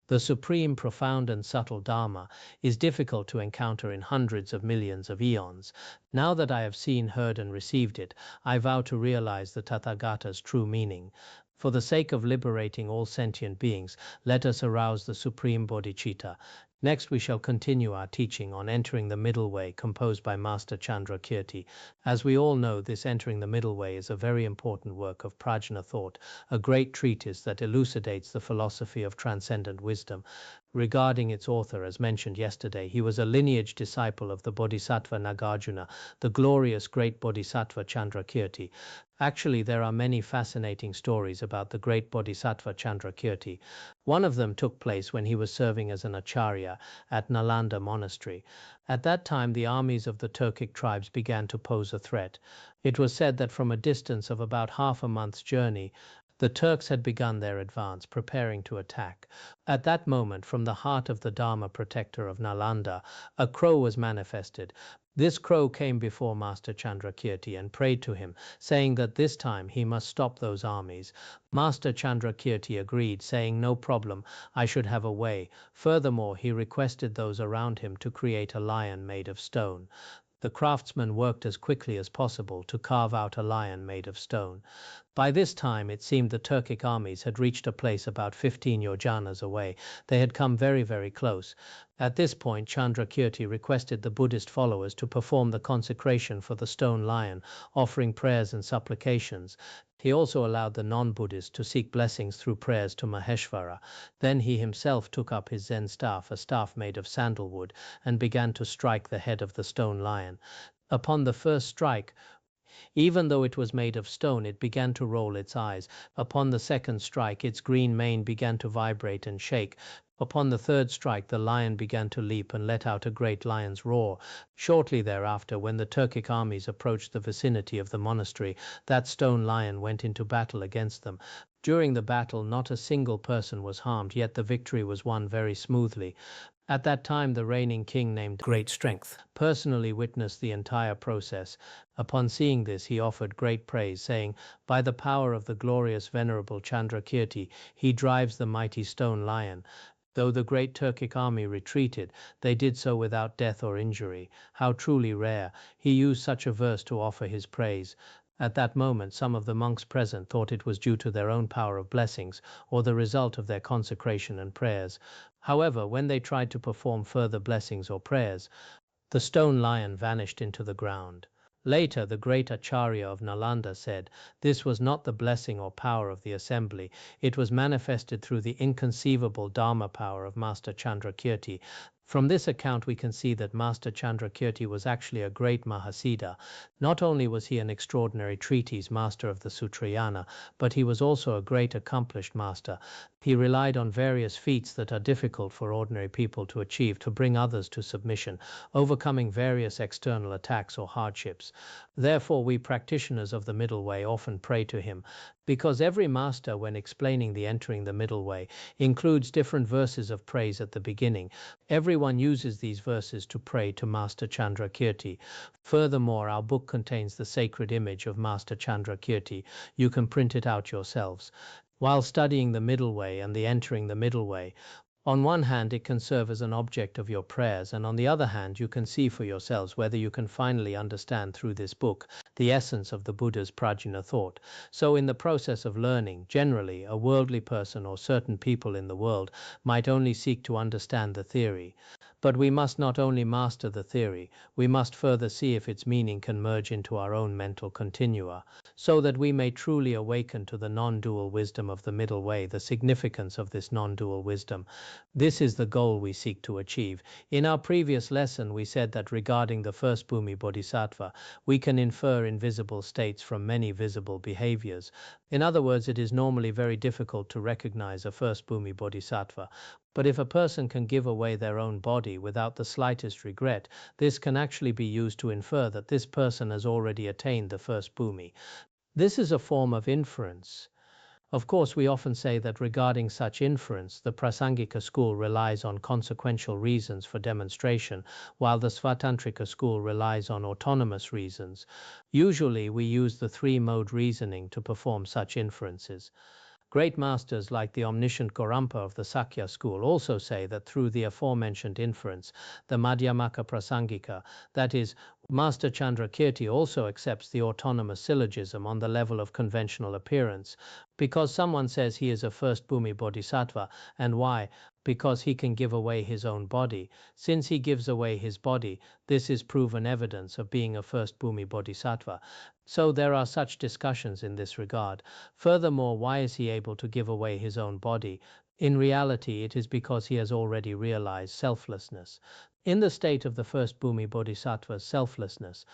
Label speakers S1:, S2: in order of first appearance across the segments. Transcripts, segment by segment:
S1: The supreme, profound and subtle Dharma is difficult to encounter in hundreds of millions of eons. Now that I have seen, heard and received it, I vow to realize the Tathagata's true meaning. For the sake of liberating all sentient beings, let us arouse the supreme bodhicitta. Next we shall continue our teaching on Entering the Middle Way, composed by Master Chandrakirti. As we all know, this Entering the Middle Way is a very important work of prajna thought, a great treatise that elucidates the philosophy of transcendent wisdom. Regarding its author, as mentioned yesterday, he was a lineage disciple of the Bodhisattva Nagarjuna, the glorious great Bodhisattva Chandrakirti. Actually, there are many fascinating stories about the great Bodhisattva Chandrakirti. One of them took place when he was serving as an acharya at Nalanda Monastery. At that time, the armies of the Turkic tribes began to pose a threat. It was said that from a distance of about half a month's journey, the Turks had begun their advance, preparing to attack. At that moment, from the heart of the Dharma protector of Nalanda, a crow was manifested. This crow came before Master Chandrakirti and prayed to him, saying that this time he must stop those armies. Master Chandrakirti agreed, saying, "No problem, I should have a way." Furthermore, he requested those around him to create a lion made of stone. The craftsmen worked as quickly as possible to carve out a lion made of stone. By this time, it seemed the Turkic armies had reached a place about 15 yojanas away. They had come very, very close. At this point, Chandrakirti requested the Buddhist followers to perform the consecration for the stone lion, offering prayers and supplications. He also allowed the non-Buddhists to seek blessings through prayers to Maheshvara. Then he himself took up his Zen staff, a staff made of sandalwood, and began to strike the head of the stone lion. Upon the first strike, even though it was made of stone, it began to roll its eyes. Upon the second strike, its green mane began to vibrate and shake. Upon the third strike, the lion began to leap and let out a great lion's roar. Shortly thereafter, when the Turkic armies approached the vicinity of the monastery, that stone lion went into battle against them. During the battle, not a single person was harmed, yet the victory was won very smoothly. At that time, the reigning king, named Great Strength, personally witnessed the entire process. Upon seeing this, he offered great praise, saying, "By the power of the glorious venerable Chandrakirti, he drives the mighty stone lion." Though the great Turkic army retreated, they did so without death or injury. How truly rare! He used such a verse to offer his praise. At that moment, some of the monks present thought it was due to their own power of blessings or the result of their consecration and prayers. However, when they tried to perform further blessings or prayers, the stone lion vanished into the ground. Later, the great Acharya of Nalanda said, "This was not the blessing or power of the assembly. It was manifested through the inconceivable Dharma power of Master Chandrakirti." From this account, we can see that Master Chandrakirti was actually a great Mahasiddha. Not only was he an extraordinary treatise master of the Sutrayana, but he was also a great accomplished master. He relied on various feats that are difficult for ordinary people to achieve to bring others to submission, overcoming various external attacks or hardships. Therefore, we practitioners of the middle way often pray to him, because every master, when explaining the Entering the Middle Way, includes different verses of praise at the beginning. Everyone uses these verses to pray to Master Chandrakirti. Furthermore, our book contains the sacred image of Master Chandrakirti. You can print it out yourselves. While studying the Middle Way and the Entering the Middle Way, on one hand, it can serve as an object of your prayers, and on the other hand, you can see for yourselves whether you can finally understand through this book the essence of the Buddha's prajna thought. So in the process of learning, generally, a worldly person or certain people in the world might only seek to understand the theory. But we must not only master the theory, we must further see if its meaning can merge into our own mental continua, so that we may truly awaken to the non-dual wisdom of the middle way, the significance of this non-dual wisdom. This is the goal we seek to achieve. In our previous lesson, we said that regarding the first Bhumi Bodhisattva, we can infer invisible states from many visible behaviors. In other words, it is normally very difficult to recognize a first Bhumi Bodhisattva. But if a person can give away their own body without the slightest regret, this can actually be used to infer that this person has already attained the first Bhumi. This is a form of inference. Of course, we often say that regarding such inference, the Prasangika school relies on consequential reasons for demonstration, while the Svatantrika school relies on autonomous reasons. Usually, we use the three-mode reasoning to perform such inferences. Great masters like the omniscient Gorampa of the Sakya school also say that through the aforementioned inference, the Madhyamaka Prasangika, that is, Master Chandrakirti also accepts the autonomous syllogism on the level of conventional appearance. Because someone says he is a first Bhumi Bodhisattva, and why? Because he can give away his own body. Since he gives away his body, this is proven evidence of being a first Bhumi Bodhisattva. So there are such discussions in this regard. Furthermore, why is he able to give away his own body? In reality, it is because he has already realized selflessness. In the state of the first Bhumi Bodhisattva's selflessness,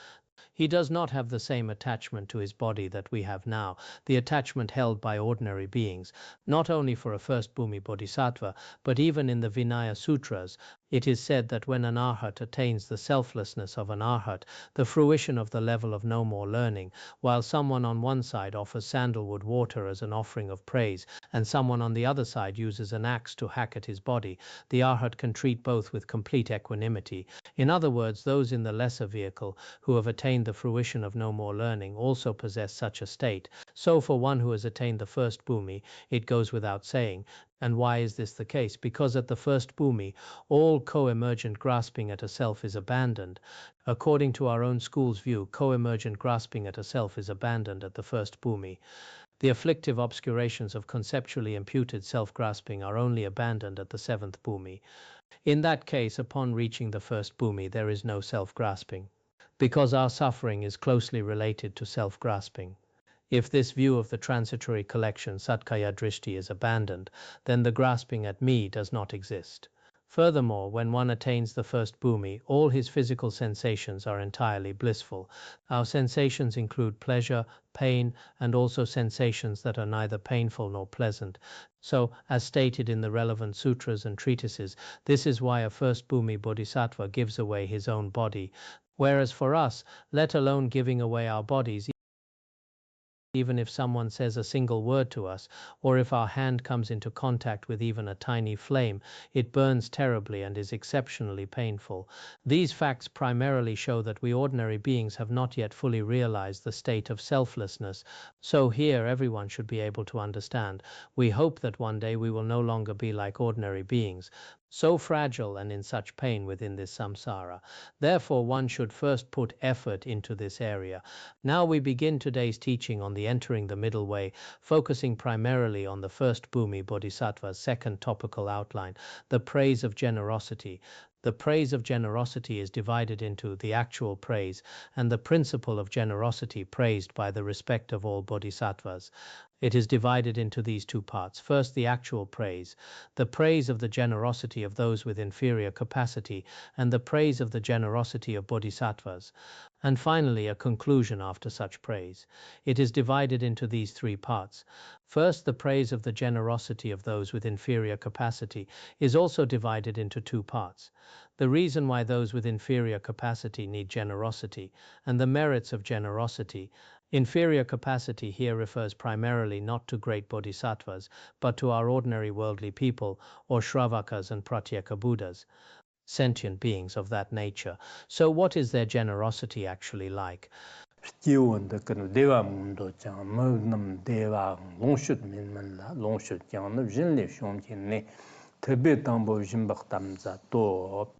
S1: he does not have the same attachment to his body that we have now, the attachment held by ordinary beings, not only for a first Bhumi Bodhisattva, but even in the Vinaya Sutras. It is said that when an Arhat attains the selflessness of an Arhat, the fruition of the level of no more learning, while someone on one side offers sandalwood water as an offering of praise, and someone on the other side uses an axe to hack at his body, the Arhat can treat both with complete equanimity. In other words, those in the lesser vehicle who have attained the fruition of no more learning also possess such a state. So for one who has attained the first Bhumi, it goes without saying. And why is this the case? Because at the first Bhumi, all co-emergent grasping at a self is abandoned. According to our own school's view, co-emergent grasping at a self is abandoned at the first Bhumi. The afflictive obscurations of conceptually imputed self-grasping are only abandoned at the seventh Bhumi. In that case, upon reaching the first Bhumi, there is no self-grasping, because our suffering is closely related to self-grasping. If this view of the transitory collection Satkaya Drishti is abandoned, then the grasping at me does not exist. Furthermore, when one attains the first Bhumi, all his physical sensations are entirely blissful. Our sensations include pleasure, pain, and also sensations that are neither painful nor pleasant. So, as stated in the relevant sutras and treatises, this is why a first Bhumi Bodhisattva gives away his own body, whereas for us, let alone giving away our bodies, even if someone says a single word to us, or if our hand comes into contact with even a tiny flame, it burns terribly and is exceptionally painful. These facts primarily show that we ordinary beings have not yet fully realized the state of selflessness. So here everyone should be able to understand. We hope that one day we will no longer be like ordinary beings, so fragile and in such pain within this samsara. Therefore, one should first put effort into this area. Now we begin today's teaching on the entering the middle way, focusing primarily on the first Bhumi Bodhisattva's second topical outline, the praise of generosity. The praise of generosity is divided into the actual praise and the principle of generosity praised by the respect of all bodhisattvas. It is divided into these two parts. First, the actual praise, the praise of the generosity of those with inferior capacity, and the praise of the generosity of bodhisattvas. And finally, a conclusion after such praise. It is divided into these three parts. First, the praise of the generosity of those with inferior capacity is also divided into two parts. The reason why those with inferior capacity need generosity, and the merits of generosity. Inferior capacity here refers primarily not to great bodhisattvas, but to our ordinary worldly people, or Shravakas and Pratyeka Buddhas, sentient beings of that nature. So what is their generosity actually like?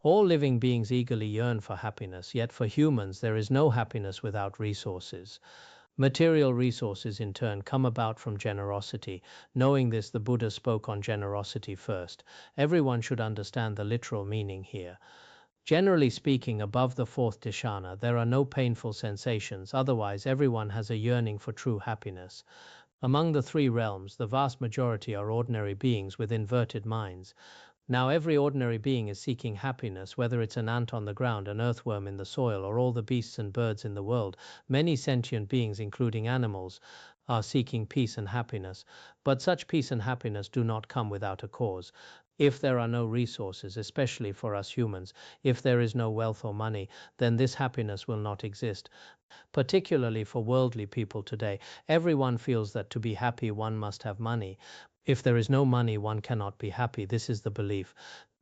S1: All living beings eagerly yearn for happiness, yet for humans there is no happiness without resources. Material resources in turn come about from generosity. Knowing this, the Buddha spoke on generosity first. Everyone should understand the literal meaning here. Generally speaking, above the fourth dhyana, there are no painful sensations, otherwise everyone has a yearning for true happiness. Among the three realms, the vast majority are ordinary beings with inverted minds. Now every ordinary being is seeking happiness, whether it's an ant on the ground, an earthworm in the soil, or all the beasts and birds in the world. Many sentient beings, including animals, are seeking peace and happiness. But such peace and happiness do not come without a cause. If there are no resources, especially for us humans, if there is no wealth or money, then this happiness will not exist. Particularly for worldly people today, everyone feels that to be happy one must have money. If there is no money, one cannot be happy. This is the belief.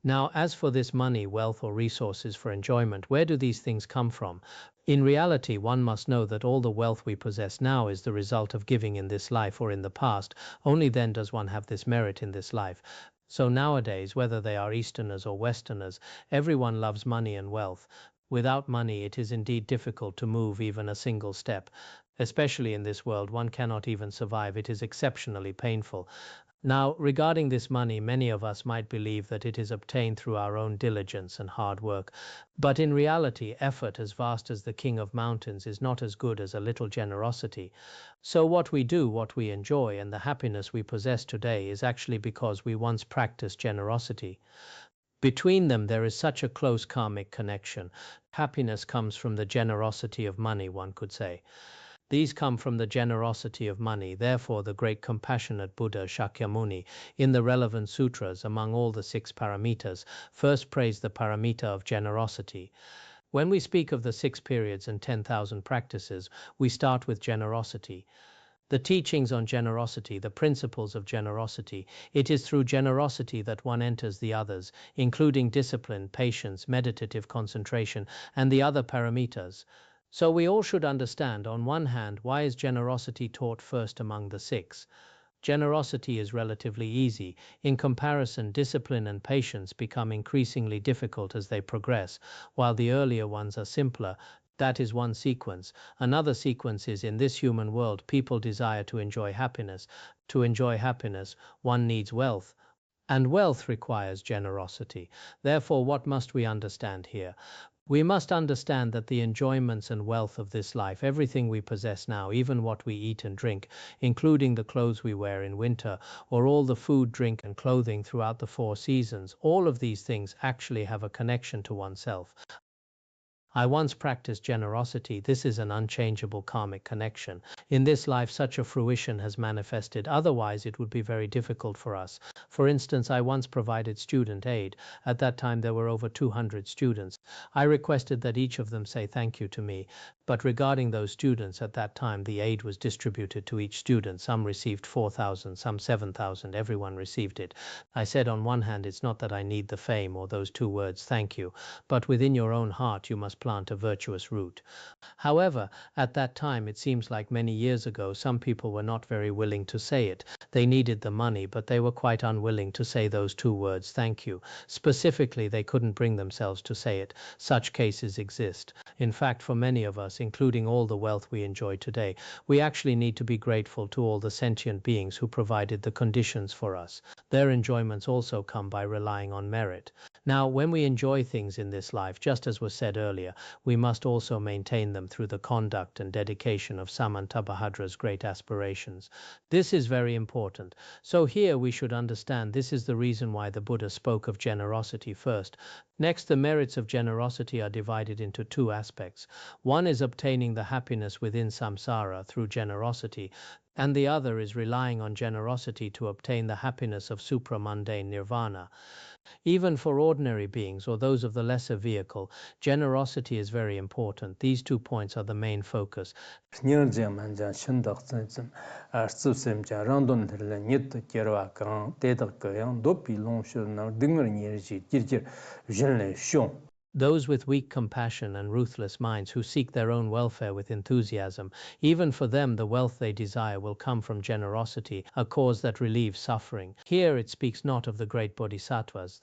S1: Now, as for this money, wealth, or resources for enjoyment, where do these things come from? In reality, one must know that all the wealth we possess now is the result of giving in this life or in the past. Only then does one have this merit in this life. So nowadays, whether they are Easterners or Westerners, everyone loves money and wealth. Without money, it is indeed difficult to move even a single step. Especially in this world, one cannot even survive. It is exceptionally painful. Now, regarding this money, many of us might believe that it is obtained through our own diligence and hard work. But in reality, effort as vast as the king of mountains is not as good as a little generosity. So what we do, what we enjoy, and the happiness we possess today is actually because we once practiced generosity. Between them, there is such a close karmic connection. Happiness comes from the generosity of money, one could say. These come from the generosity of money. Therefore, the great compassionate Buddha Shakyamuni, in the relevant sutras among all the 6 paramitas, first praised the paramita of generosity. When we speak of the 6 periods and 10,000 practices, we start with generosity. The teachings on generosity, the principles of generosity, it is through generosity that one enters the others, including discipline, patience, meditative concentration, and the other paramitas. So we all should understand, on one hand, why is generosity taught first among the 6? Generosity is relatively easy. In comparison, discipline and patience become increasingly difficult as they progress, while the earlier ones are simpler. That is one sequence. Another sequence is, in this human world, people desire to enjoy happiness. To enjoy happiness, one needs wealth. And wealth requires generosity. Therefore, what must we understand here? We must understand that the enjoyments and wealth of this life, everything we possess now, even what we eat and drink, including the clothes we wear in winter, or all the food, drink, and clothing throughout the 4 seasons, all of these things actually have a connection to oneself. I once practiced generosity. This is an unchangeable karmic connection. In this life, such a fruition has manifested. Otherwise, it would be very difficult for us. For instance, I once provided student aid. At that time, there were over 200 students. I requested that each of them say thank you to me. But regarding those students, at that time, the aid was distributed to each student. Some received 4,000, some 7,000. Everyone received it. I said, on one hand, it's not that I need the fame or those 2 words, thank you, but within your own heart, you must plant a virtuous root. However, at that time, it seems like many years ago, some people were not very willing to say it. They needed the money, but they were quite unwilling to say those 2 words, thank you. Specifically, they couldn't bring themselves to say it. Such cases exist. In fact, for many of us, including all the wealth we enjoy today, we actually need to be grateful to all the sentient beings who provided the conditions for us. Their enjoyments also come by relying on merit. Now, when we enjoy things in this life, just as was said earlier, we must also maintain them through the conduct and dedication of Samantabhadra's great aspirations. This is very important. So here we should understand this is the reason why the Buddha spoke of generosity first. Next, the merits of generosity are divided into 2 aspects. One is obtaining the happiness within samsara through generosity, and the other is relying on generosity to obtain the happiness of supramundane nirvana. Even for ordinary beings or those of the lesser vehicle, generosity is very important. These 2 points are the main focus. Those with weak compassion and ruthless minds who seek their own welfare with enthusiasm, even for them the wealth they desire will come from generosity, a cause that relieves suffering. Here it speaks not of the great Bodhisattvas,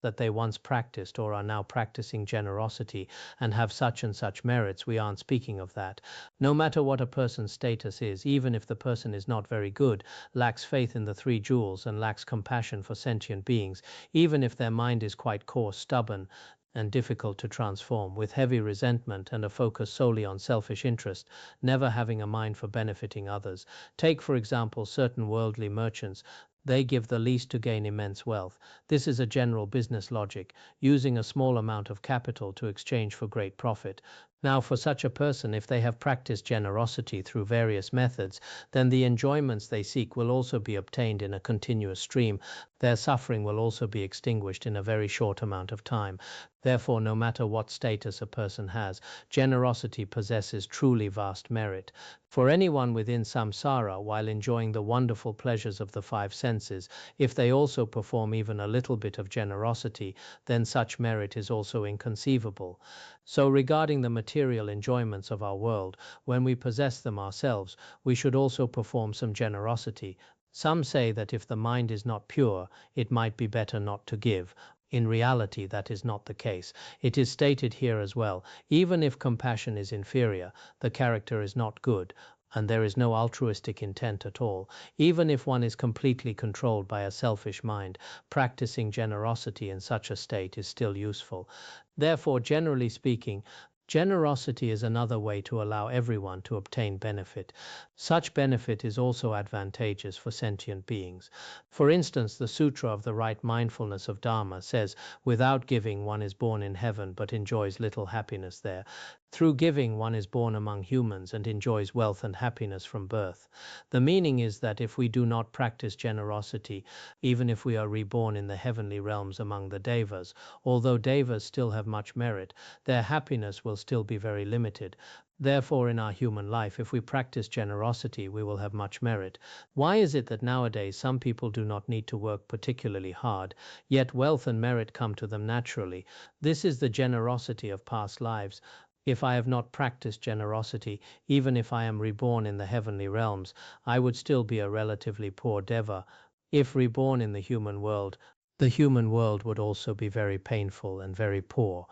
S1: that they once practiced or are now practicing generosity and have such and such merits. We aren't speaking of that. No matter what a person's status is, even if the person is not very good, lacks faith in the 3 jewels, and lacks compassion for sentient beings, even if their mind is quite coarse, stubborn, and difficult to transform, with heavy resentment and a focus solely on selfish interest, never having a mind for benefiting others. Take, for example, certain worldly merchants. They give the least to gain immense wealth. This is a general business logic, using a small amount of capital to exchange for great profit. Now, for such a person, if they have practiced generosity through various methods, then the enjoyments they seek will also be obtained in a continuous stream. Their suffering will also be extinguished in a very short amount of time. Therefore, no matter what status a person has, generosity possesses truly vast merit. For anyone within samsara, while enjoying the wonderful pleasures of the 5 senses, if they also perform even a little bit of generosity, then such merit is also inconceivable. So regarding the material enjoyments of our world, when we possess them ourselves, we should also perform some generosity. Some say that if the mind is not pure, it might be better not to give. In reality, that is not the case. It is stated here as well, even if compassion is inferior, the character is not good, and there is no altruistic intent at all. Even if one is completely controlled by a selfish mind, practicing generosity in such a state is still useful. Therefore, generally speaking, generosity is another way to allow everyone to obtain benefit. Such benefit is also advantageous for sentient beings. For instance, the Sutra of the Right Mindfulness of Dharma says, without giving one is born in heaven but enjoys little happiness there. Through giving one is born among humans and enjoys wealth and happiness from birth. The meaning is that if we do not practice generosity, even if we are reborn in the heavenly realms among the devas, although devas still have much merit, their happiness will still be very limited. Therefore, in our human life, if we practice generosity, we will have much merit. Why is it that nowadays some people do not need to work particularly hard, yet wealth and merit come to them naturally? This is the generosity of past lives. If I have not practiced generosity, even if I am reborn in the heavenly realms, I would still be a relatively poor deva. If reborn in the human world would also be very painful and very poor.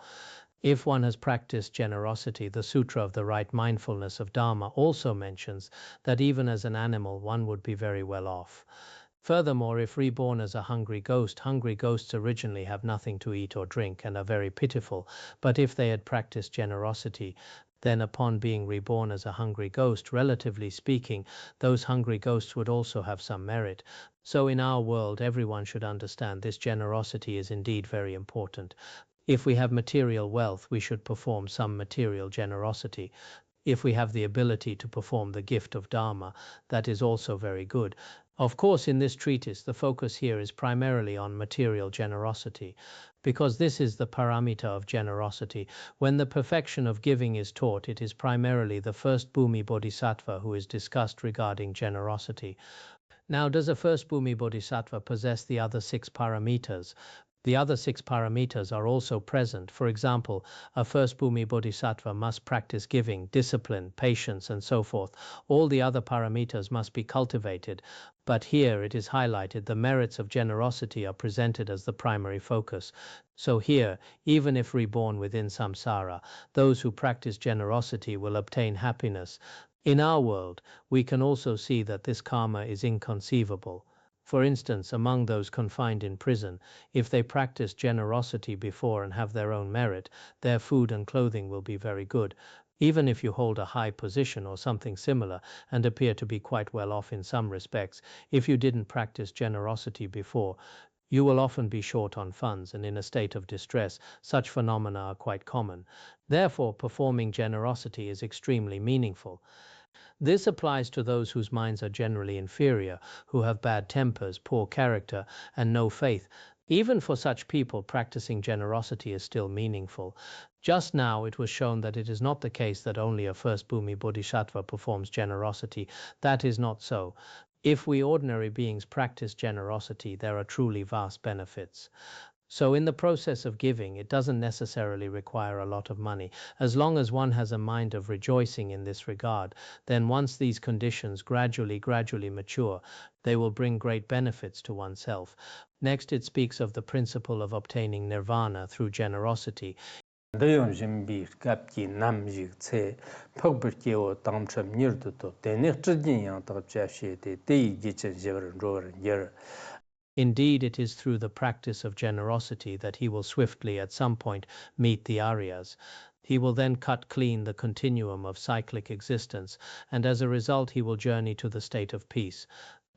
S1: If one has practiced generosity, the Sutra of the Right Mindfulness of Dharma also mentions that even as an animal, one would be very well off. Furthermore, if reborn as a hungry ghosts originally have nothing to eat or drink and are very pitiful, but if they had practiced generosity, then upon being reborn as a hungry ghost, relatively speaking, those hungry ghosts would also have some merit. So in our world, everyone should understand this generosity is indeed very important. If we have material wealth, we should perform some material generosity. If we have the ability to perform the gift of Dharma, that is also very good. Of course, in this treatise, the focus here is primarily on material generosity, because this is the paramita of generosity. When the perfection of giving is taught, it is primarily the first Bhumi Bodhisattva who is discussed regarding generosity. Now, does a first Bhumi Bodhisattva possess the other 6 paramitas? The other 6 paramitas are also present. For example, a first Bhumi Bodhisattva must practice giving, discipline, patience, and so forth. All the other paramitas must be cultivated, but here it is highlighted the merits of generosity are presented as the primary focus. So here, even if reborn within samsara, those who practice generosity will obtain happiness. In our world, we can also see that this karma is inconceivable. For instance, among those confined in prison, if they practice generosity before and have their own merit, their food and clothing will be very good. Even if you hold a high position or something similar and appear to be quite well off in some respects, if you didn't practice generosity before, you will often be short on funds and in a state of distress. Such phenomena are quite common. Therefore, performing generosity is extremely meaningful. This applies to those whose minds are generally inferior, who have bad tempers, poor character, and no faith. Even for such people, practicing generosity is still meaningful. Just now it was shown that it is not the case that only a first Bhumi Bodhisattva performs generosity. That is not so. If we ordinary beings practice generosity, there are truly vast benefits. So in the process of giving, it doesn't necessarily require a lot of money. As long as one has a mind of rejoicing in this regard, then once these conditions gradually mature, they will bring great benefits to oneself. Next, it speaks of the principle of obtaining nirvana through generosity. Indeed, it is through the practice of generosity that he will swiftly at some point meet the Aryas. He will then cut clean the continuum of cyclic existence, and as a result he will journey to the state of peace.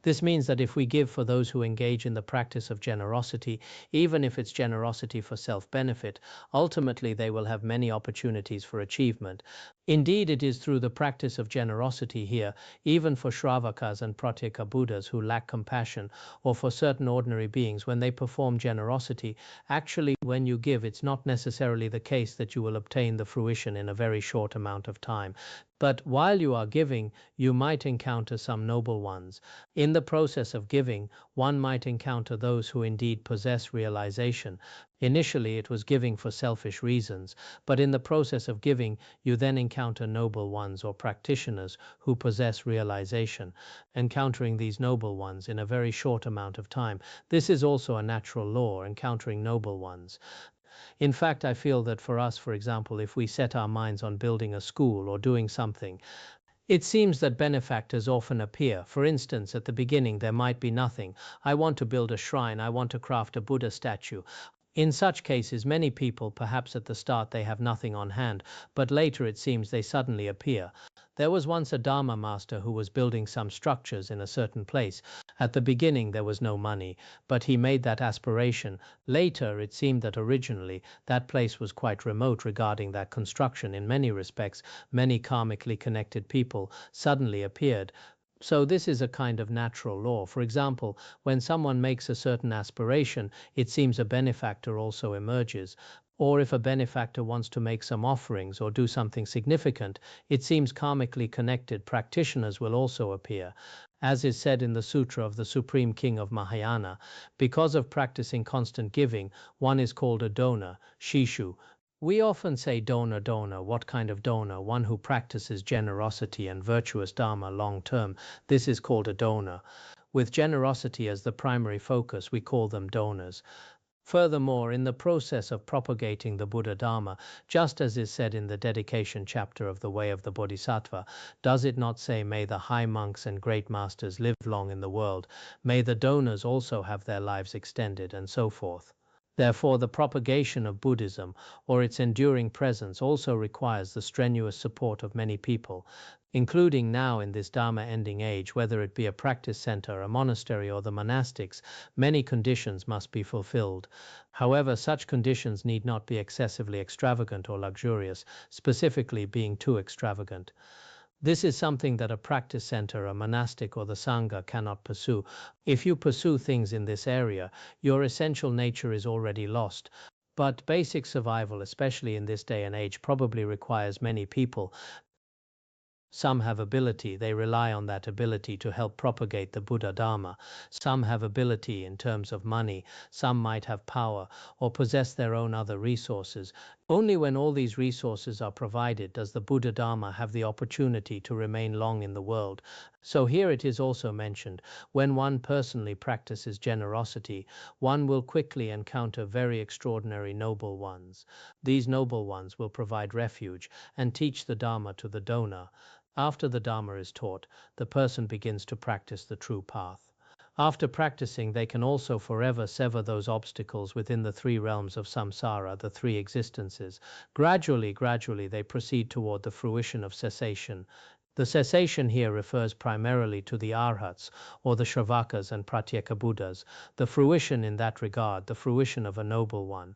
S1: This means that if we give for those who engage in the practice of generosity, even if it's generosity for self-benefit, ultimately they will have many opportunities for achievement. Indeed, it is through the practice of generosity here, even for Shravakas and Pratyeka Buddhas who lack compassion, or for certain ordinary beings when they perform generosity, actually when you give, it's not necessarily the case that you will obtain the fruition in a very short amount of time. But while you are giving, you might encounter some noble ones. In the process of giving, one might encounter those who indeed possess realization. Initially, it was giving for selfish reasons, but in the process of giving, you then encounter noble ones or practitioners who possess realization. Encountering these noble ones in a very short amount of time, this is also a natural law, encountering noble ones. In fact, I feel that for us, for example, if we set our minds on building a school or doing something, it seems that benefactors often appear. For instance, at the beginning, there might be nothing. I want to build a shrine, I want to craft a Buddha statue. In such cases, many people, perhaps at the start, they have nothing on hand, but later it seems they suddenly appear. There was once a Dharma master who was building some structures in a certain place. At the beginning, there was no money, but he made that aspiration. Later, it seemed that originally that place was quite remote regarding that construction. In many respects, many karmically connected people suddenly appeared. So this is a kind of natural law. For example, when someone makes a certain aspiration, it seems a benefactor also emerges. Or if a benefactor wants to make some offerings or do something significant, it seems karmically connected practitioners will also appear. As is said in the Sutra of the Supreme King of Mahayana, because of practicing constant giving, one is called a donor, Shishu. We often say donor, donor. What kind of donor? One who practices generosity and virtuous dharma long term. This is called a donor. With generosity as the primary focus, we call them donors. Furthermore, in the process of propagating the Buddha Dharma, just as is said in the dedication chapter of the Way of the Bodhisattva, does it not say, may the high monks and great masters live long in the world, may the donors also have their lives extended, and so forth. Therefore, the propagation of Buddhism, or its enduring presence, also requires the strenuous support of many people, including now in this Dharma-ending age, whether it be a practice center, a monastery, or the monastics, many conditions must be fulfilled. However, such conditions need not be excessively extravagant or luxurious, specifically being too extravagant. This is something that a practice center, a monastic, or the Sangha cannot pursue. If you pursue things in this area, your essential nature is already lost. But basic survival, especially in this day and age, probably requires many people. Some have ability, they rely on that ability to help propagate the Buddha Dharma. Some have ability in terms of money, some might have power or possess their own other resources. Only when all these resources are provided does the Buddha Dharma have the opportunity to remain long in the world. So here it is also mentioned, when one personally practices generosity, one will quickly encounter very extraordinary noble ones. These noble ones will provide refuge and teach the Dharma to the donor. After the Dharma is taught, the person begins to practice the true path. After practicing, they can also forever sever those obstacles within the three realms of samsara, the three existences. Gradually, they proceed toward the fruition of cessation. The cessation here refers primarily to the Arhats, or the Shravakas and Pratyeka Buddhas. The fruition in that regard, the fruition of a noble one.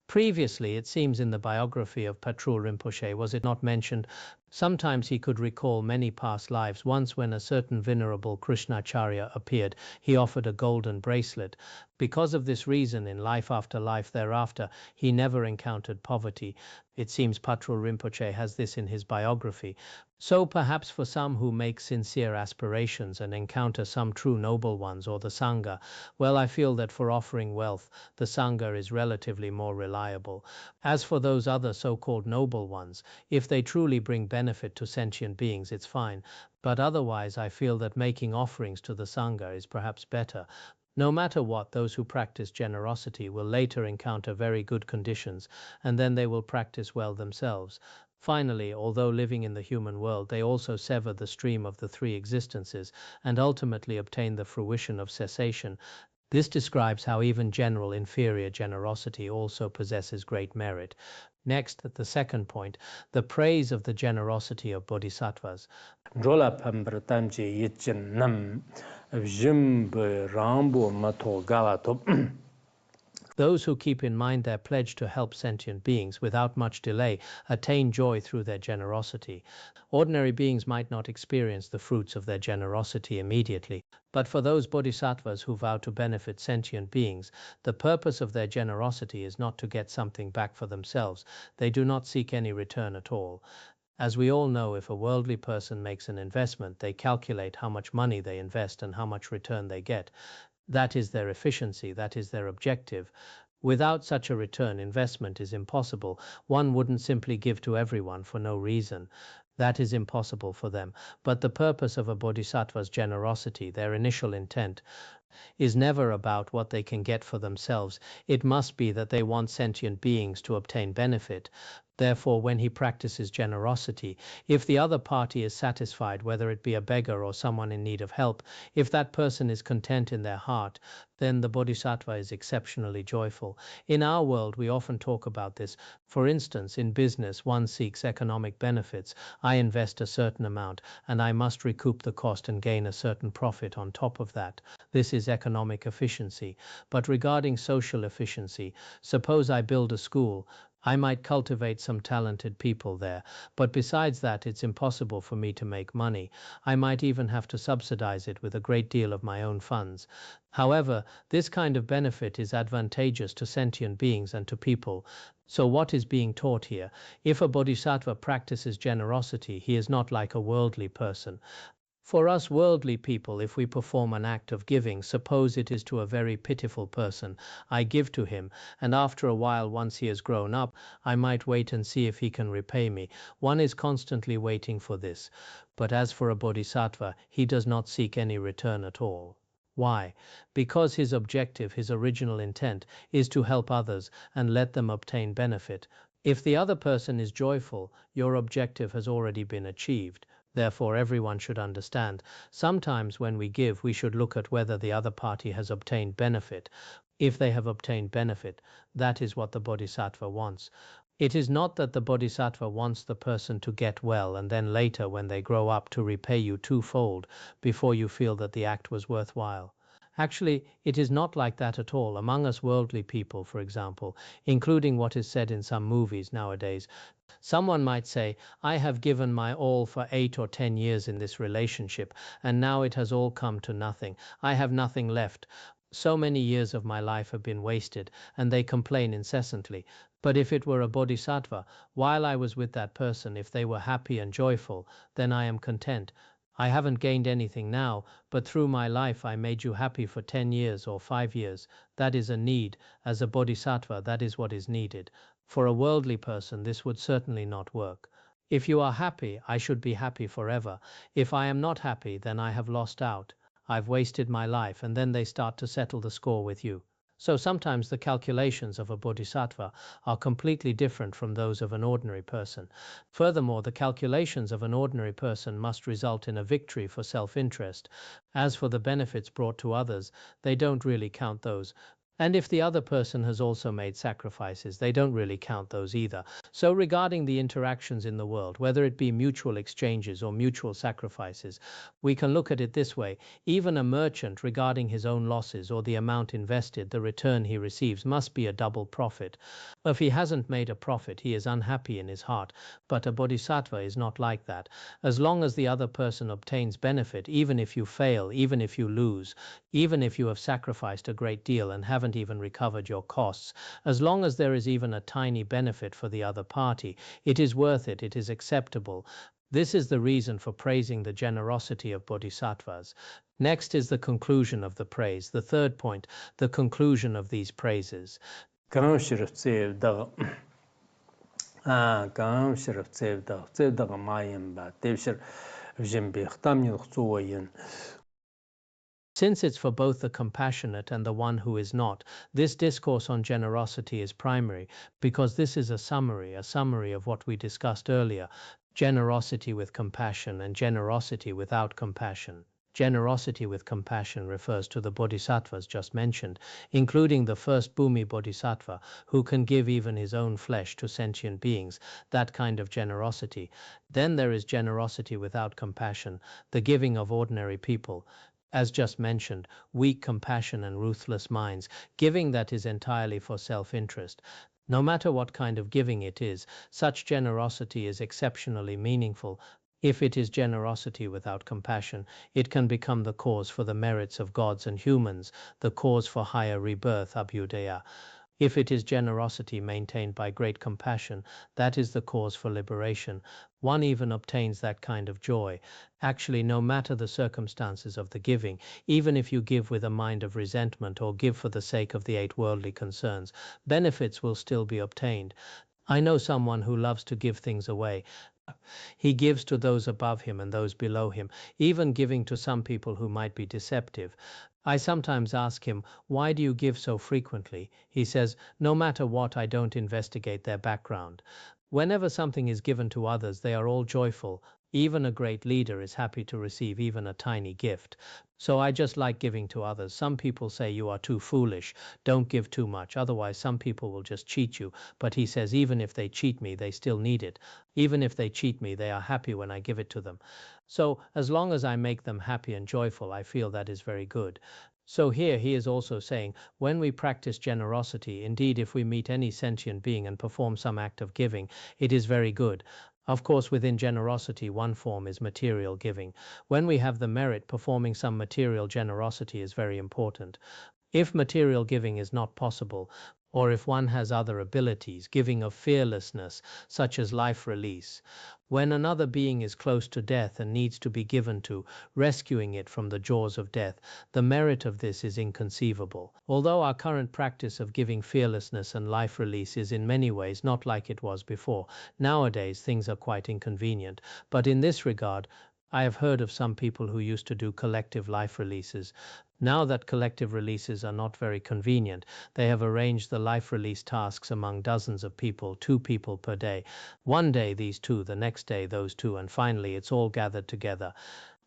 S1: Previously, it seems in the biography of Patrul Rinpoche, was it not mentioned? Sometimes he could recall many past lives. Once when a certain venerable Krishnacharya appeared, he offered a golden bracelet. Because of this reason, in life after life thereafter, he never encountered poverty. It seems Patrul Rinpoche has this in his biography. So perhaps for some who make sincere aspirations and encounter some true noble ones or the Sangha, well, I feel that for offering wealth, the Sangha is relatively more reliable. As for those other so-called noble ones, if they truly bring benefit to sentient beings, it's fine. But otherwise, I feel that making offerings to the Sangha is perhaps better. No matter what, those who practice generosity will later encounter very good conditions, and then they will practice well themselves. Finally, although living in the human world, they also sever the stream of the three existences and ultimately obtain the fruition of cessation. This describes how even general inferior generosity also possesses great merit. Next, at the second point, the praise of the generosity of bodhisattvas. Those who keep in mind their pledge to help sentient beings without much delay attain joy through their generosity. Ordinary beings might not experience the fruits of their generosity immediately, but for those bodhisattvas who vow to benefit sentient beings, the purpose of their generosity is not to get something back for themselves. They do not seek any return at all. As we all know, if a worldly person makes an investment, they calculate how much money they invest and how much return they get. That is their efficiency, that is their objective. Without such a return, investment is impossible. One wouldn't simply give to everyone for no reason. That is impossible for them. But the purpose of a bodhisattva's generosity, their initial intent, is never about what they can get for themselves. It must be that they want sentient beings to obtain benefit. Therefore, when he practices generosity, if the other party is satisfied, whether it be a beggar or someone in need of help, if that person is content in their heart, then the bodhisattva is exceptionally joyful. In our world, we often talk about this. For instance, in business, one seeks economic benefits. I invest a certain amount, and I must recoup the cost and gain a certain profit on top of that. This is economic efficiency. But regarding social efficiency, suppose I build a school. I might cultivate some talented people there, but besides that, it's impossible for me to make money. I might even have to subsidize it with a great deal of my own funds. However, this kind of benefit is advantageous to sentient beings and to people. So what is being taught here? If a bodhisattva practices generosity, he is not like a worldly person. For us worldly people, if we perform an act of giving, suppose it is to a very pitiful person, I give to him, and after a while, once he has grown up, I might wait and see if he can repay me. One is constantly waiting for this. But as for a bodhisattva, he does not seek any return at all. Why? Because his objective, his original intent, is to help others and let them obtain benefit. If the other person is joyful, your objective has already been achieved. Therefore, everyone should understand. Sometimes when we give, we should look at whether the other party has obtained benefit. If they have obtained benefit, that is what the bodhisattva wants. It is not that the bodhisattva wants the person to get well and then later, when they grow up, to repay you twofold before you feel that the act was worthwhile. Actually, it is not like that at all. Among us worldly people, for example, including what is said in some movies nowadays, someone might say, I have given my all for 8 or 10 years in this relationship, and now it has all come to nothing. I have nothing left. So many years of my life have been wasted, and they complain incessantly. But if it were a bodhisattva, while I was with that person, if they were happy and joyful, then I am content. I haven't gained anything now, but through my life I made you happy for 10 years or 5 years. That is a need. As a bodhisattva, that is what is needed. For a worldly person, this would certainly not work. If you are happy, I should be happy forever. If I am not happy, then I have lost out. I've wasted my life, and then they start to settle the score with you. So sometimes the calculations of a bodhisattva are completely different from those of an ordinary person. Furthermore, the calculations of an ordinary person must result in a victory for self-interest. As for the benefits brought to others, they don't really count those. And if the other person has also made sacrifices, they don't really count those either. So regarding the interactions in the world, whether it be mutual exchanges or mutual sacrifices, we can look at it this way. Even a merchant, regarding his own losses or the amount invested, the return he receives must be a double profit. If he hasn't made a profit, he is unhappy in his heart. But a bodhisattva is not like that. As long as the other person obtains benefit, even if you fail, even if you lose, even if you have sacrificed a great deal and haven't even recovered your costs, as long as there is even a tiny benefit for the other party, it is worth it, it is acceptable. This is the reason for praising the generosity of bodhisattvas. Next is the conclusion of the praise, the third point, the conclusion of these praises. Since it's for both the compassionate and the one who is not, this discourse on generosity is primary, because this is a summary of what we discussed earlier: generosity with compassion and generosity without compassion. Generosity with compassion refers to the bodhisattvas just mentioned, including the first Bhumi bodhisattva, who can give even his own flesh to sentient beings, that kind of generosity. Then there is generosity without compassion, the giving of ordinary people. As just mentioned, weak compassion and ruthless minds, giving that is entirely for self-interest. No matter what kind of giving it is, such generosity is exceptionally meaningful. If it is generosity without compassion, it can become the cause for the merits of gods and humans, the cause for higher rebirth, abhyudaya. If it is generosity maintained by great compassion, that is the cause for liberation. One even obtains that kind of joy. Actually, no matter the circumstances of the giving, even if you give with a mind of resentment or give for the sake of the eight worldly concerns, benefits will still be obtained. I know someone who loves to give things away. He gives to those above him and those below him, even giving to some people who might be deceptive. I sometimes ask him, "Why do you give so frequently?" He says, "No matter what, I don't investigate their background. Whenever something is given to others, they are all joyful. Even a great leader is happy to receive even a tiny gift. So I just like giving to others. Some people say you are too foolish, don't give too much, otherwise some people will just cheat you. But he says even if they cheat me, they still need it. Even if they cheat me, they are happy when I give it to them. So as long as I make them happy and joyful, I feel that is very good." So here he is also saying, when we practice generosity, indeed, if we meet any sentient being and perform some act of giving, it is very good. Of course, within generosity, one form is material giving. When we have the merit, performing some material generosity is very important. If material giving is not possible, or if one has other abilities, giving of fearlessness, such as life release. When another being is close to death and needs to be given to, rescuing it from the jaws of death, the merit of this is inconceivable. Although our current practice of giving fearlessness and life release is in many ways not like it was before, nowadays things are quite inconvenient. But in this regard, I have heard of some people who used to do collective life releases. Now that collective releases are not very convenient, they have arranged the life release tasks among dozens of people, 2 people per day. One day these two, the next day those two, and finally it's all gathered together.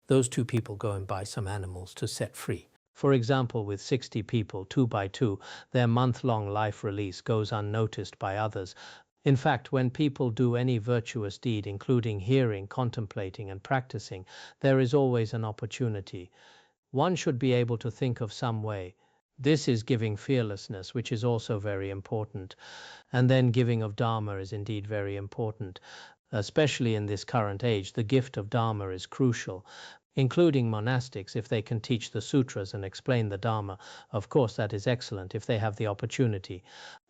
S1: Those 2 people go and buy some animals to set free. For example, with 60 people, 2 by 2, their month-long life release goes unnoticed by others. In fact, when people do any virtuous deed, including hearing, contemplating, and practicing, there is always an opportunity. One should be able to think of some way. This is giving fearlessness, which is also very important. And then giving of Dharma is indeed very important. Especially in this current age, the gift of Dharma is crucial, including monastics, if they can teach the sutras and explain the Dharma. Of course, that is excellent if they have the opportunity.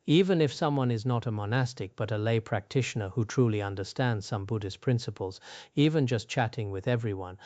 S1: Even if someone is not a monastic but a lay practitioner who truly understands some Buddhist principles, even just chatting with everyone.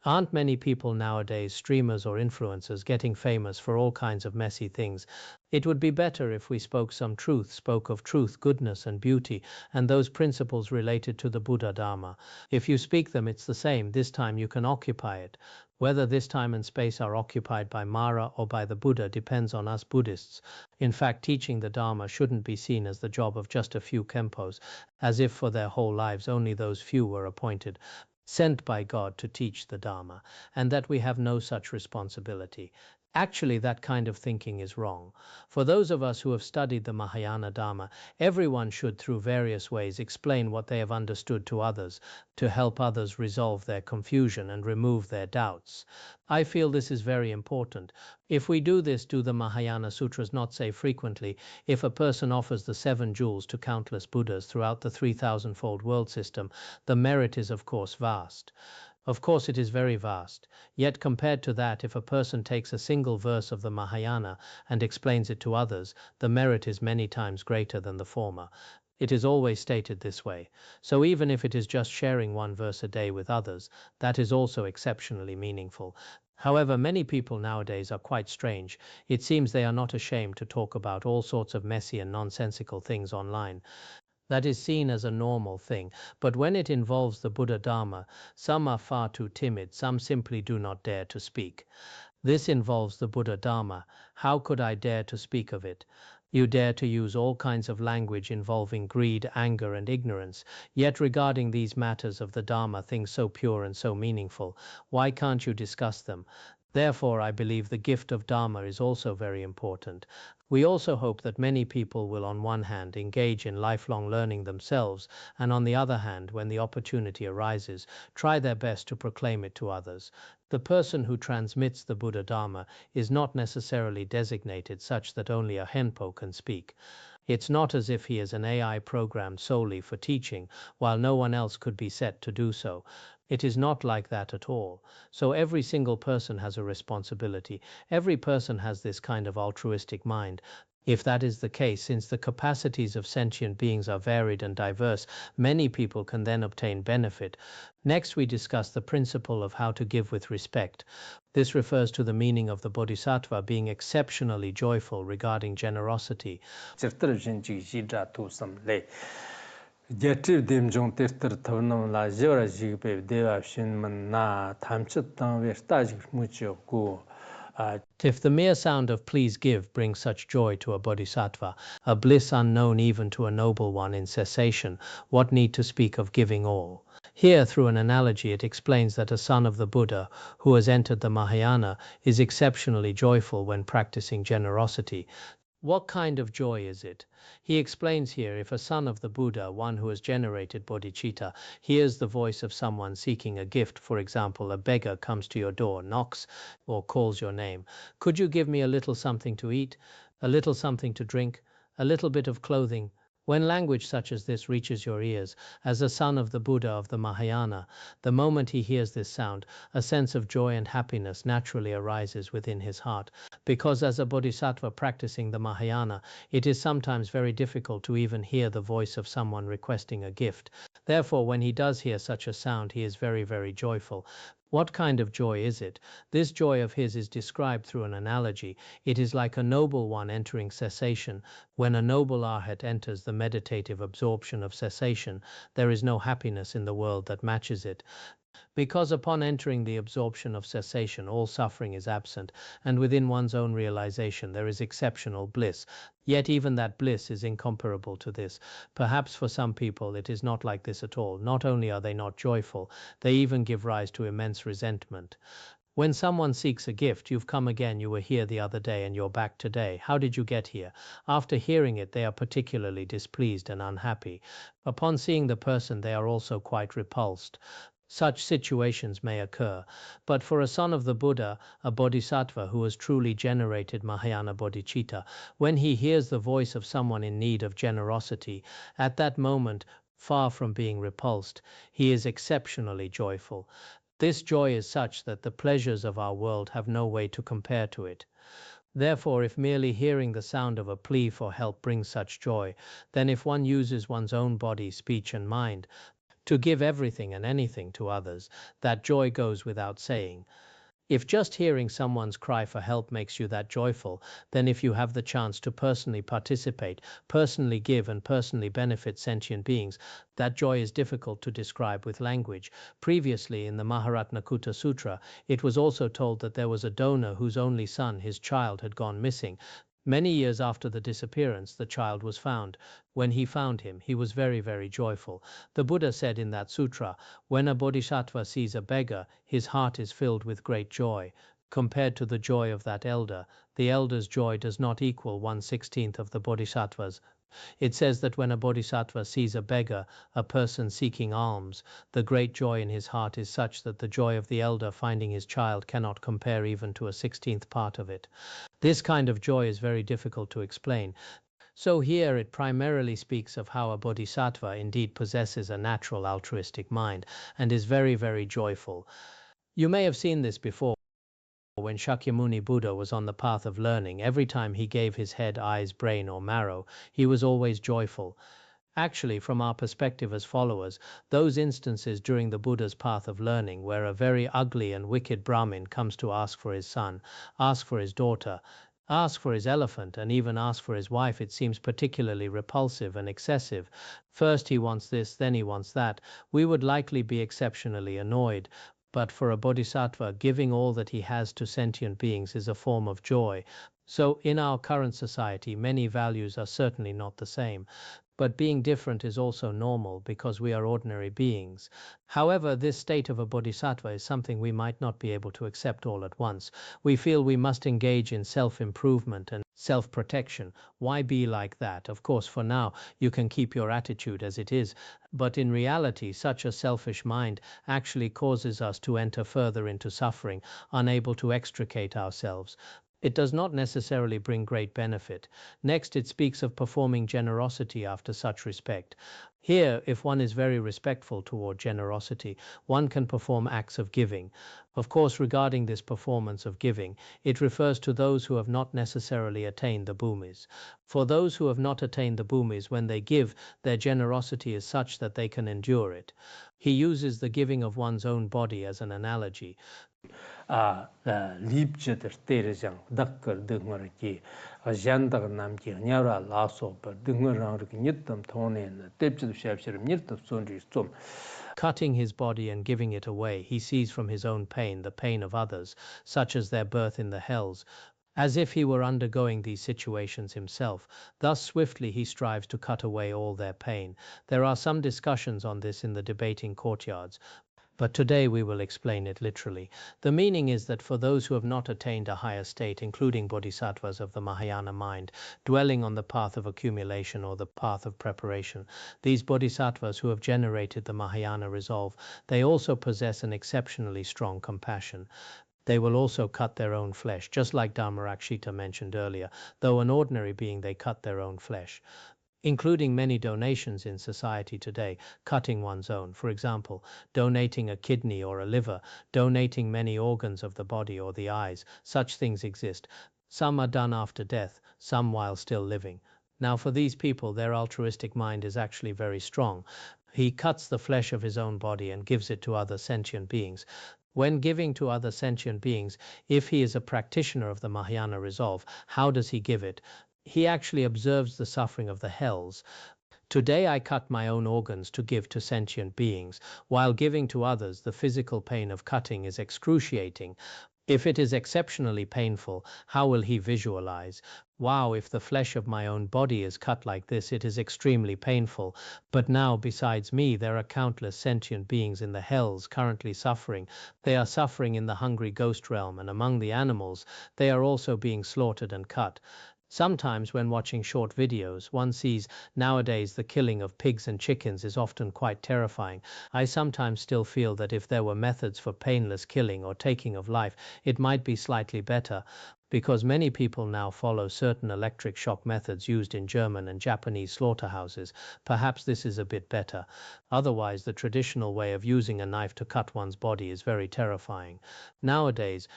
S1: Aren't many people nowadays, streamers or influencers, getting famous for all kinds of messy things? It would be better if we spoke some truth, spoke of truth, goodness, and beauty, and those principles related to the Buddha Dharma. If you speak them, it's the same. This time you can occupy it. Whether this time and space are occupied by Mara or by the Buddha depends on us Buddhists. In fact, teaching the Dharma shouldn't be seen as the job of just a few Khenpos, as if for their whole lives only those few were appointed, sent by God to teach the Dharma, and that we have no such responsibility. Actually, that kind of thinking is wrong. For those of us who have studied the Mahayana Dharma, everyone should, through various ways, explain what they have understood to others, to help others resolve their confusion and remove their doubts. I feel this is very important. If we do this, do the Mahayana Sutras not say frequently, if a person offers the 7 jewels to countless Buddhas throughout the 3,000-fold world system, the merit is of course vast. Of course it is very vast. Yet compared to that, if a person takes a single verse of the Mahayana and explains it to others, the merit is many times greater than the former. It is always stated this way. So even if it is just sharing one verse a day with others, that is also exceptionally meaningful. However, many people nowadays are quite strange. It seems they are not ashamed to talk about all sorts of messy and nonsensical things online. That is seen as a normal thing, but when it involves the Buddha Dharma, some are far too timid, some simply do not dare to speak. This involves the Buddha Dharma. How could I dare to speak of it? You dare to use all kinds of language involving greed, anger, and ignorance, yet regarding these matters of the Dharma, things so pure and so meaningful, why can't you discuss them? Therefore, I believe the gift of Dharma is also very important. We also hope that many people will, on one hand, engage in lifelong learning themselves, and on the other hand, when the opportunity arises, try their best to proclaim it to others. The person who transmits the Buddha Dharma is not necessarily designated such that only a Khenpo can speak. It's not as if he is an AI programmed solely for teaching, while no one else could be set to do so. It is not like that at all. So every single person has a responsibility. Every person has this kind of altruistic mind. If that is the case, since the capacities of sentient beings are varied and diverse, many people can then obtain benefit. Next, we discuss the principle of how to give with respect. This refers to the meaning of the Bodhisattva being exceptionally joyful regarding generosity. If the mere sound of please give brings such joy to a bodhisattva, a bliss unknown even to a noble one in cessation, what need to speak of giving all? Here, through an analogy, it explains that a son of the Buddha who has entered the Mahayana is exceptionally joyful when practicing generosity. What kind of joy is it? He explains here, if a son of the Buddha, one who has generated bodhicitta, hears the voice of someone seeking a gift, for example, a beggar comes to your door, knocks, or calls your name, could you give me a little something to eat, a little something to drink, a little bit of clothing? When language such as this reaches your ears, as a son of the Buddha of the Mahayana, the moment he hears this sound, a sense of joy and happiness naturally arises within his heart, because as a bodhisattva practicing the Mahayana, it is sometimes very difficult to even hear the voice of someone requesting a gift. Therefore, when he does hear such a sound, he is very, very joyful. What kind of joy is it? This joy of his is described through an analogy. It is like a noble one entering cessation. When a noble Arhat enters the meditative absorption of cessation, there is no happiness in the world that matches it. Because upon entering the absorption of cessation, all suffering is absent, and within one's own realization there is exceptional bliss. Yet even that bliss is incomparable to this. Perhaps for some people it is not like this at all. Not only are they not joyful, they even give rise to immense resentment. When someone seeks a gift, you've come again, you were here the other day and you're back today. How did you get here? After hearing it, they are particularly displeased and unhappy. Upon seeing the person, they are also quite repulsed. Such situations may occur, but for a son of the Buddha, a bodhisattva who has truly generated Mahayana bodhicitta, when he hears the voice of someone in need of generosity, at that moment, far from being repulsed, he is exceptionally joyful. This joy is such that the pleasures of our world have no way to compare to it. Therefore, if merely hearing the sound of a plea for help brings such joy, then if one uses one's own body, speech and mind to give everything and anything to others, that joy goes without saying. If just hearing someone's cry for help makes you that joyful, then if you have the chance to personally participate, personally give and personally benefit sentient beings, that joy is difficult to describe with language. Previously in the Maharatnakuta Sutra, it was also told that there was a donor whose only son, his child, had gone missing. Many years after the disappearance, the child was found. When he found him, he was very, very joyful. The Buddha said in that sutra, when a bodhisattva sees a beggar, his heart is filled with great joy. Compared to the joy of that elder, the elder's joy does not equal 1/16 of the bodhisattva's. It says that when a bodhisattva sees a beggar, a person seeking alms, the great joy in his heart is such that the joy of the elder finding his child cannot compare even to a 16th part of it. This kind of joy is very difficult to explain. So here it primarily speaks of how a bodhisattva indeed possesses a natural altruistic mind and is very, very joyful. You may have seen this before. When Shakyamuni Buddha was on the path of learning, every time he gave his head, eyes, brain or marrow, he was always joyful. Actually, from our perspective as followers, those instances during the Buddha's path of learning where a very ugly and wicked Brahmin comes to ask for his son, ask for his daughter, ask for his elephant and even ask for his wife, it seems particularly repulsive and excessive. First he wants this, then he wants that. We would likely be exceptionally annoyed. But for a bodhisattva, giving all that he has to sentient beings is a form of joy. So in our current society, many values are certainly not the same. But being different is also normal because we are ordinary beings. However, this state of a bodhisattva is something we might not be able to accept all at once. We feel we must engage in self-improvement and self-protection. Why be like that? Of course, for now, you can keep your attitude as it is. But in reality, such a selfish mind actually causes us to enter further into suffering, unable to extricate ourselves. It does not necessarily bring great benefit. Next, it speaks of performing generosity after such respect. Here, if one is very respectful toward generosity, one can perform acts of giving. Of course, regarding this performance of giving, it refers to those who have not necessarily attained the bhumis. For those who have not attained the bhumis, when they give, their generosity is such that they can endure it. He uses the giving of one's own body as an analogy.
S2: Liebjeder terejang dakkar dungar ki jandag nam ki nyara laso per dungar rang nyitam thonen tepchid shabshir nyitam sonri som.
S1: Cutting his body and giving it away, he sees from his own pain the pain of others, such as their birth in the hells, as if he were undergoing these situations himself. Thus swiftly he strives to cut away all their pain. There are some discussions on this in the debating courtyards, but today we will explain it literally. The meaning is that for those who have not attained a higher state, including bodhisattvas of the Mahayana mind, dwelling on the path of accumulation or the path of preparation, these bodhisattvas who have generated the Mahayana resolve, they also possess an exceptionally strong compassion. They will also cut their own flesh, just like Dharmarakshita mentioned earlier. Though an ordinary being, they cut their own flesh, including many donations in society today, cutting one's own. For example, donating a kidney or a liver, donating many organs of the body or the eyes. Such things exist. Some are done after death, some while still living. Now, for these people, their altruistic mind is actually very strong. He cuts the flesh of his own body and gives it to other sentient beings. When giving to other sentient beings, if he is a practitioner of the Mahayana resolve, how does he give it? He actually observes the suffering of the hells. Today I cut my own organs to give to sentient beings. While giving to others, the physical pain of cutting is excruciating. If it is exceptionally painful, how will he visualize? Wow, if the flesh of my own body is cut like this, it is extremely painful. But now, besides me, there are countless sentient beings in the hells currently suffering. They are suffering in the hungry ghost realm, and among the animals, they are also being slaughtered and cut. Sometimes when watching short videos, one sees nowadays the killing of pigs and chickens is often quite terrifying. I sometimes still feel that if there were methods for painless killing or taking of life, it might be slightly better, because many people now follow certain electric shock methods used in German and Japanese slaughterhouses. Perhaps this is a bit better. Otherwise, the traditional way of using a knife to cut one's body is very terrifying. Nowadays,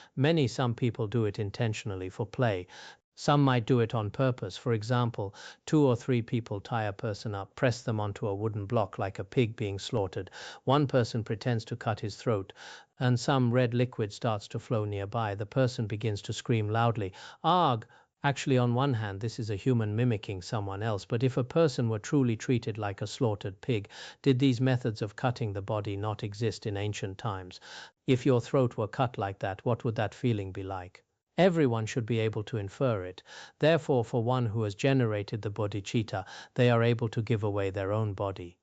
S1: some people do it intentionally for play. Some might do it on purpose. For example, 2 or 3 people tie a person up, press them onto a wooden block like a pig being slaughtered. One person pretends to cut his throat, and some red liquid starts to flow nearby. The person begins to scream loudly, "Arg!" Actually, on one hand, this is a human mimicking someone else, but if a person were truly treated like a slaughtered pig, did these methods of cutting the body not exist in ancient times? If your throat were cut like that, what would that feeling be like? Everyone should be able to infer it. Therefore, for one who has generated the bodhicitta, they are able to give away their own body.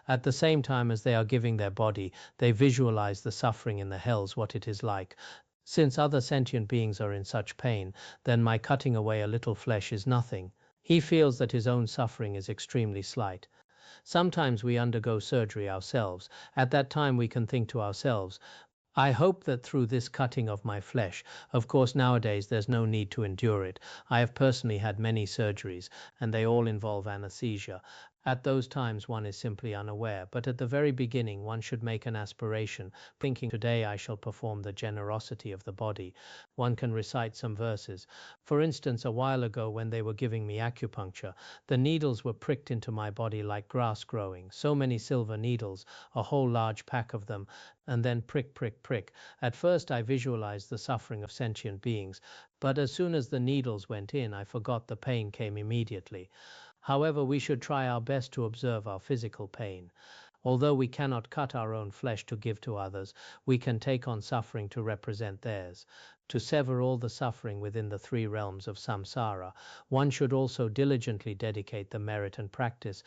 S1: At the same time as they are giving their body, they visualize the suffering in the hells, what it is like. Since other sentient beings are in such pain, then my cutting away a little flesh is nothing. He feels that his own suffering is extremely slight. Sometimes we undergo surgery ourselves. At that time we can think to ourselves, I hope that through this cutting of my flesh, of course nowadays there's no need to endure it. I have personally had many surgeries, and they all involve anesthesia. At those times one is simply unaware, but at the very beginning one should make an aspiration, thinking, today I shall perform the generosity of the body. One can recite some verses. For instance, a while ago when they were giving me acupuncture, the needles were pricked into my body like grass growing. So many silver needles, a whole large pack of them, and then prick, prick, prick. At first I visualized the suffering of sentient beings, but as soon as the needles went in, I forgot the pain came immediately. However, we should try our best to observe our physical pain. Although we cannot cut our own flesh to give to others, we can take on suffering to represent theirs. To sever all the suffering within the 3 realms of samsara, one should also diligently dedicate the merit and practice.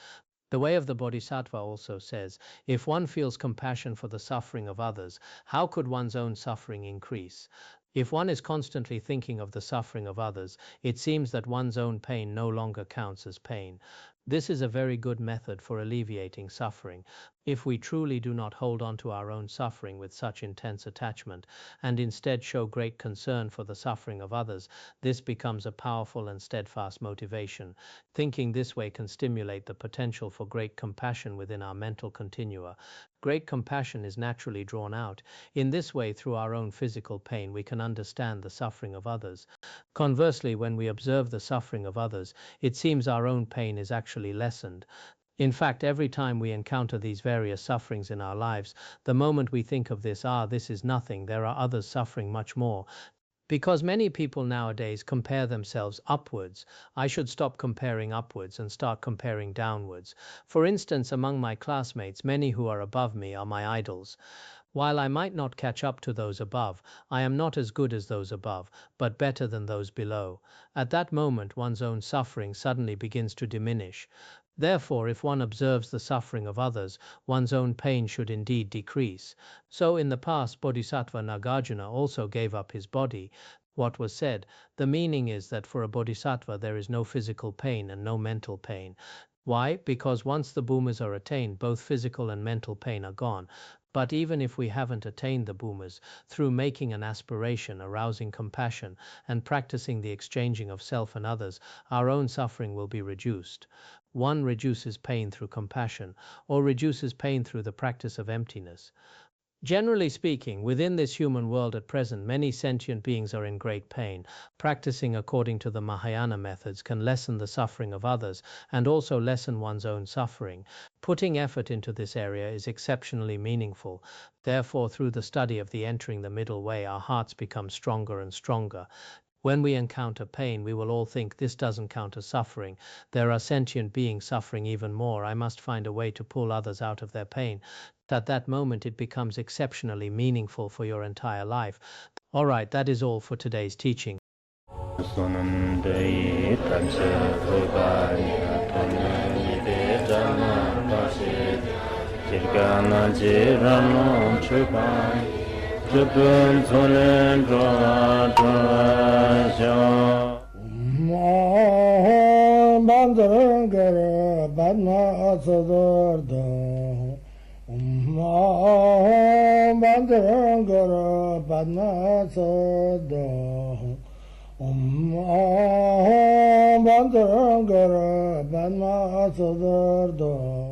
S1: The way of the Bodhisattva also says, if one feels compassion for the suffering of others, how could one's own suffering increase? If one is constantly thinking of the suffering of others, it seems that one's own pain no longer counts as pain. This is a very good method for alleviating suffering. If we truly do not hold on to our own suffering with such intense attachment, and instead show great concern for the suffering of others, this becomes a powerful and steadfast motivation. Thinking this way can stimulate the potential for great compassion within our mental continua. Great compassion is naturally drawn out. In this way, through our own physical pain, we can understand the suffering of others. Conversely, when we observe the suffering of others, it seems our own pain is actually lessened. In fact, every time we encounter these various sufferings in our lives, the moment we think of this, this is nothing, there are others suffering much more. Because many people nowadays compare themselves upwards, I should stop comparing upwards and start comparing downwards. For instance, among my classmates, many who are above me are my idols. While I might not catch up to those above, I am not as good as those above, but better than those below. At that moment, one's own suffering suddenly begins to diminish. Therefore, if one observes the suffering of others, one's own pain should indeed decrease. So in the past, Bodhisattva Nagarjuna also gave up his body. What was said, the meaning is that for a bodhisattva there is no physical pain and no mental pain. Why? Because once the bhumas are attained, both physical and mental pain are gone. But even if we haven't attained the bhumas, through making an aspiration, arousing compassion, and practicing the exchanging of self and others, our own suffering will be reduced. One reduces pain through compassion, or reduces pain through the practice of emptiness. Generally speaking, within this human world at present, many sentient beings are in great pain. Practicing according to the Mahayana methods can lessen the suffering of others and also lessen one's own suffering. Putting effort into this area is exceptionally meaningful. Therefore, through the study of the entering the middle way, our hearts become stronger and stronger. When we encounter pain, we will all think this doesn't count as suffering. There are sentient beings suffering even more. I must find a way to pull others out of their pain. At that moment, it becomes exceptionally meaningful for your entire life. All right, that is all for today's teaching.
S3: Bandara